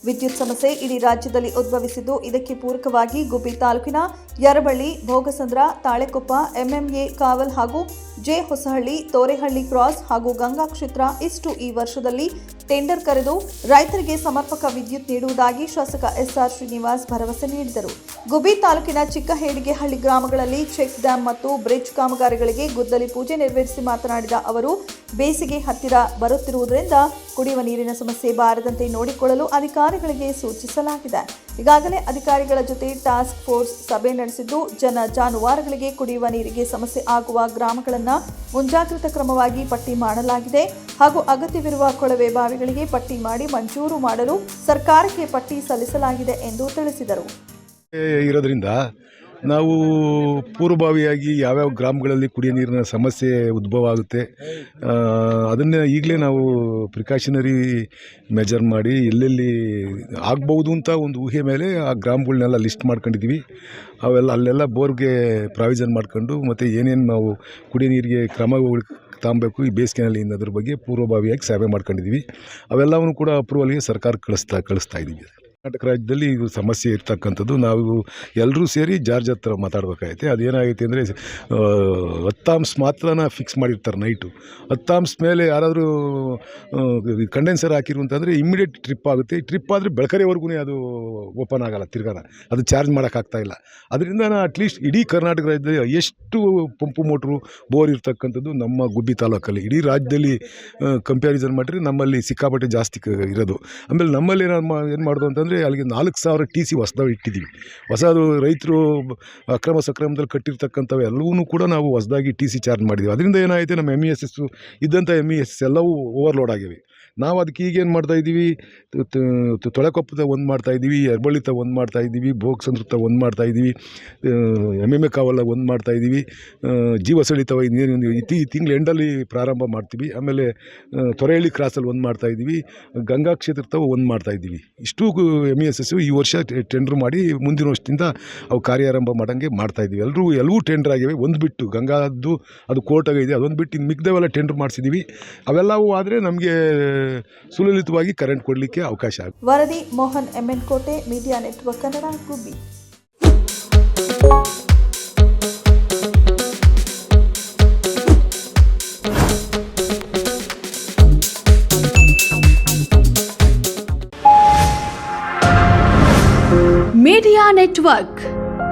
ವಿದ್ಯುತ್ ಸಮಸ್ಯೆ ಇಡೀ ರಾಜ್ಯದಲ್ಲಿ ಉದ್ಭವಿಸಿದ್ದು, ಇದಕ್ಕೆ ಪೂರಕವಾಗಿ ಗುಬ್ಬಿ ತಾಲೂಕಿನ ಯರಬಳ್ಳಿ, ಭೋಗಸಂದ್ರ, ತಾಳೆಕೊಪ್ಪ, ಎಂಎಂಎ ಕಾವಲ್ ಹಾಗೂ ಜೆ ಹೊಸಹಳ್ಳಿ, ತೋರೆಹಳ್ಳಿ ಕ್ರಾಸ್ ಹಾಗೂ ಗಂಗಾ ಕ್ಷೇತ್ರ ಇಷ್ಟು ಈ ವರ್ಷದಲ್ಲಿ ಟೆಂಡರ್ ಕರೆದು ರೈತರಿಗೆ ಸಮರ್ಪಕ ವಿದ್ಯುತ್ ನೀಡುವುದಾಗಿ ಶಾಸಕ ಎಸ್ಆರ್ ಶ್ರೀನಿವಾಸ್ ಭರವಸೆ ನೀಡಿದರು. ಗುಬ್ಬಿ ತಾಲೂಕಿನ ಚಿಕ್ಕಹೇಡಿಗೆಹಳ್ಳಿ ಗ್ರಾಮಗಳಲ್ಲಿ ಚೆಕ್ ಡ್ಯಾಂ ಮತ್ತು ಬ್ರಿಡ್ಜ್ ಕಾಮಗಾರಿಗಳಿಗೆ ಗುದ್ದಲಿ ಪೂಜೆ ನೆರವೇರಿಸಿ ಮಾತನಾಡಿದ ಅವರು, ಬೇಸಿಗೆ ಹತ್ತಿರ ಬರುತ್ತಿರುವುದರಿಂದ ಕುಡಿಯುವ ನೀರಿನ ಸಮಸ್ಯೆ ಬಾರದಂತೆ ನೋಡಿಕೊಳ್ಳಲು ಅಧಿಕಾರಿಗಳಿಗೆ ಸೂಚಿಸಲಾಗಿದೆ. ಈಗಾಗಲೇ ಅಧಿಕಾರಿಗಳ ಜೊತೆ ಟಾಸ್ಕ್ ಫೋರ್ಸ್ ಸಭೆ ನಡೆಸಿದ್ದು, ಜಾನುವಾರುಗಳಿಗೆ ಕುಡಿಯುವ ನೀರಿಗೆ ಸಮಸ್ಯೆ ಆಗುವ ಗ್ರಾಮಗಳನ್ನು ಮುಂಜಾಗ್ರತಾ ಕ್ರಮವಾಗಿ ಪಟ್ಟಿ ಮಾಡಲಾಗಿದೆ ಹಾಗೂ ಅಗತ್ಯವಿರುವ ಕೊಳವೆ ಬಾವಿಗಳಿಗೆ ಪಟ್ಟಿ ಮಾಡಿ ಮಂಜೂರು ಮಾಡಲು ಸರ್ಕಾರಕ್ಕೆ ಪಟ್ಟಿ ಸಲ್ಲಿಸಲಾಗಿದೆ ಎಂದು ತಿಳಿಸಿದರು. ಇರೋದ್ರಿಂದ ನಾವು ಪೂರ್ವಭಾವಿಯಾಗಿ ಯಾವ್ಯಾವ ಗ್ರಾಮಗಳಲ್ಲಿ ಕುಡಿಯೋ ನೀರಿನ ಸಮಸ್ಯೆ ಉದ್ಭವ ಆಗುತ್ತೆ ಅದನ್ನು ಈಗಲೇ ನಾವು ಪ್ರಿಕಾಷನರಿ ಮೆಜರ್ ಮಾಡಿ ಎಲ್ಲೆಲ್ಲಿ ಆಗ್ಬೋದು ಅಂತ ಒಂದು ಊಹೆ ಮೇಲೆ ಆ ಗ್ರಾಮಗಳನ್ನೆಲ್ಲ ಲಿಸ್ಟ್ ಮಾಡ್ಕೊಂಡಿದ್ದೀವಿ. ಅಲ್ಲೆಲ್ಲ ಬೋರ್ಗೆ ಪ್ರಾವಿಷನ್ ಮಾಡ್ಕೊಂಡು ಮತ್ತು ಏನೇನು ನಾವು ಕುಡಿಯೋ ನೀರಿಗೆ ಕ್ರಮಗಳು ತಾಂಬೇಕು ಈ ಬೇಸಿಗೆನಲ್ಲಿ ಅನ್ನೋದ್ರ ಬಗ್ಗೆ ಪೂರ್ವಭಾವಿಯಾಗಿ ಸರ್ವೆ ಮಾಡ್ಕೊಂಡಿದ್ದೀವಿ. ಅವೆಲ್ಲವೂ ಕೂಡ ಅಪ್ರೂವಲ್ಗೆ ಸರ್ಕಾರ ಕಳಿಸ್ತಾ ಇದ್ದೀವಿ. ಕರ್ನಾಟಕ ರಾಜ್ಯದಲ್ಲಿ ಇದು ಸಮಸ್ಯೆ ಇರ್ತಕ್ಕಂಥದ್ದು. ನಾವು ಎಲ್ಲರೂ ಸೇರಿ ಜಾರ್ಜ್ ಹತ್ರ ಮಾತಾಡಬೇಕಾಗೈತೆ. ಅದೇನಾಗೈತೆ ಅಂದರೆ 10 amps ಮಾತ್ರನ ಫಿಕ್ಸ್ ಮಾಡಿರ್ತಾರೆ ನೈಟು. 10 amps ಮೇಲೆ ಯಾರಾದರೂ ಕಂಡೆನ್ಸರ್ ಹಾಕಿರು ಅಂತಂದರೆ ಇಮ್ಮಿಡಿಯೇಟ್ ಟ್ರಿಪ್ ಆಗುತ್ತೆ. ಟ್ರಿಪ್ ಆದರೆ ಬೆಳಕರಿವರೆಗೂ ಅದು ಓಪನ್ ಆಗೋಲ್ಲ, ತಿರ್ಗಾನ ಅದು ಚಾರ್ಜ್ ಮಾಡೋಕ್ಕಾಗ್ತಾಯಿಲ್ಲ. ಅದರಿಂದ ಅಟ್ಲೀಸ್ಟ್ ಇಡೀ ಕರ್ನಾಟಕ ರಾಜ್ಯದಲ್ಲಿ ಎಷ್ಟು ಪಂಪು ಮೋಟ್ರು ಬೋರ್ ಇರ್ತಕ್ಕಂಥದ್ದು ನಮ್ಮ ಗುಬ್ಬಿ ತಾಲೂಕಲ್ಲಿ. ಇಡೀ ರಾಜ್ಯದಲ್ಲಿ ಕಂಪ್ಯಾರಿಸನ್ ಮಾಡಿದ್ರೆ ನಮ್ಮಲ್ಲಿ ಸಿಕ್ಕಾಪಟ್ಟೆ ಜಾಸ್ತಿ ಇರೋದು. ಆಮೇಲೆ ನಮ್ಮಲ್ಲಿ ಏನು ಮಾಡೋದು ಅಂತಂದರೆ ಅಲ್ಲಿಗೆ 4000 TC ಹೊಸದಾಗಿ ಇಟ್ಟಿದ್ದೀವಿ. ಹೊಸದು ರೈತರು ಅಕ್ರಮ ಸಕ್ರಮದಲ್ಲಿ ಕಟ್ಟಿರ್ತಕ್ಕಂಥವು ಎಲ್ಲವೂ ಕೂಡ ನಾವು ಹೊಸದಾಗಿ TC ಚಾರ್ಜ್ ಮಾಡಿದ್ದೀವಿ. ಅದರಿಂದ ಏನಾಯಿತು, ನಮ್ಮ MESS ಇದ್ದಂಥ MESS ಎಲ್ಲವೂ ಓವರ್ಲೋಡ್ ಆಗಿವೆ. ನಾವು ಅದಕ್ಕೆ ಈಗೇನು ಮಾಡ್ತಾಯಿದ್ದೀವಿ, ತೊಳೆಕೊಪ್ಪದ ಒಂದು ಮಾಡ್ತಾಯಿದ್ದೀವಿ, ಯರಬಳ್ಳಿತ ಒಂದು ಮಾಡ್ತಾಯಿದ್ದೀವಿ, ಭೋಗಸಂದ್ರತ ಒಂದು ಮಾಡ್ತಾಯಿದ್ದೀವಿ, MMA ಕಾವಲ ಒಂದು ಮಾಡ್ತಾಯಿದ್ದೀವಿ, ಜೀವಸಳಿತವ ಈ ತಿಂಗಳು ಎಂಡಲ್ಲಿ ಪ್ರಾರಂಭ ಮಾಡ್ತೀವಿ. ಆಮೇಲೆ ತೊರೆಹಳ್ಳಿ ಕ್ರಾಸಲ್ಲಿ ಒಂದು ಮಾಡ್ತಾಯಿದ್ದೀವಿ, ಗಂಗಾ ಕ್ಷೇತ್ರತವ ಒಂದು ಮಾಡ್ತಾಯಿದ್ದೀವಿ. ಇಷ್ಟು MESS ಈ ವರ್ಷ ಟೆಂಡ್ರ್ ಮಾಡಿ ಮುಂದಿನ ವರ್ಷದಿಂದ ಅವು ಕಾರ್ಯಾರಂಭ ಮಾಡೋಂಗೆ ಮಾಡ್ತಾಯಿದ್ದೀವಿ. ಎಲ್ಲವೂ ಟೆಂಡ್ರ್ ಆಗಿವೆ. ಒಂದು ಬಿಟ್ಟು ಗಂಗಾದ್ದು ಅದು ಕೋರ್ಟಾಗಿದೆ, ಅದೊಂದು ಬಿಟ್ಟು ಇನ್ನು ಮಿಕ್ದವೆಲ್ಲ ಟೆಂಡ್ರ್ ಮಾಡಿಸಿದ್ದೀವಿ. ಅವೆಲ್ಲವೂ ಆದರೆ ನಮಗೆ ಸುಲಲಿತವಾಗಿ ಕರೆಂಟ್ ಕೊಡಲಿಕ್ಕೆ ಅವಕಾಶ ಆಗುತ್ತೆ. ವರದಿ Mohan MN Kote, media network Kannada, Gubbi. Media network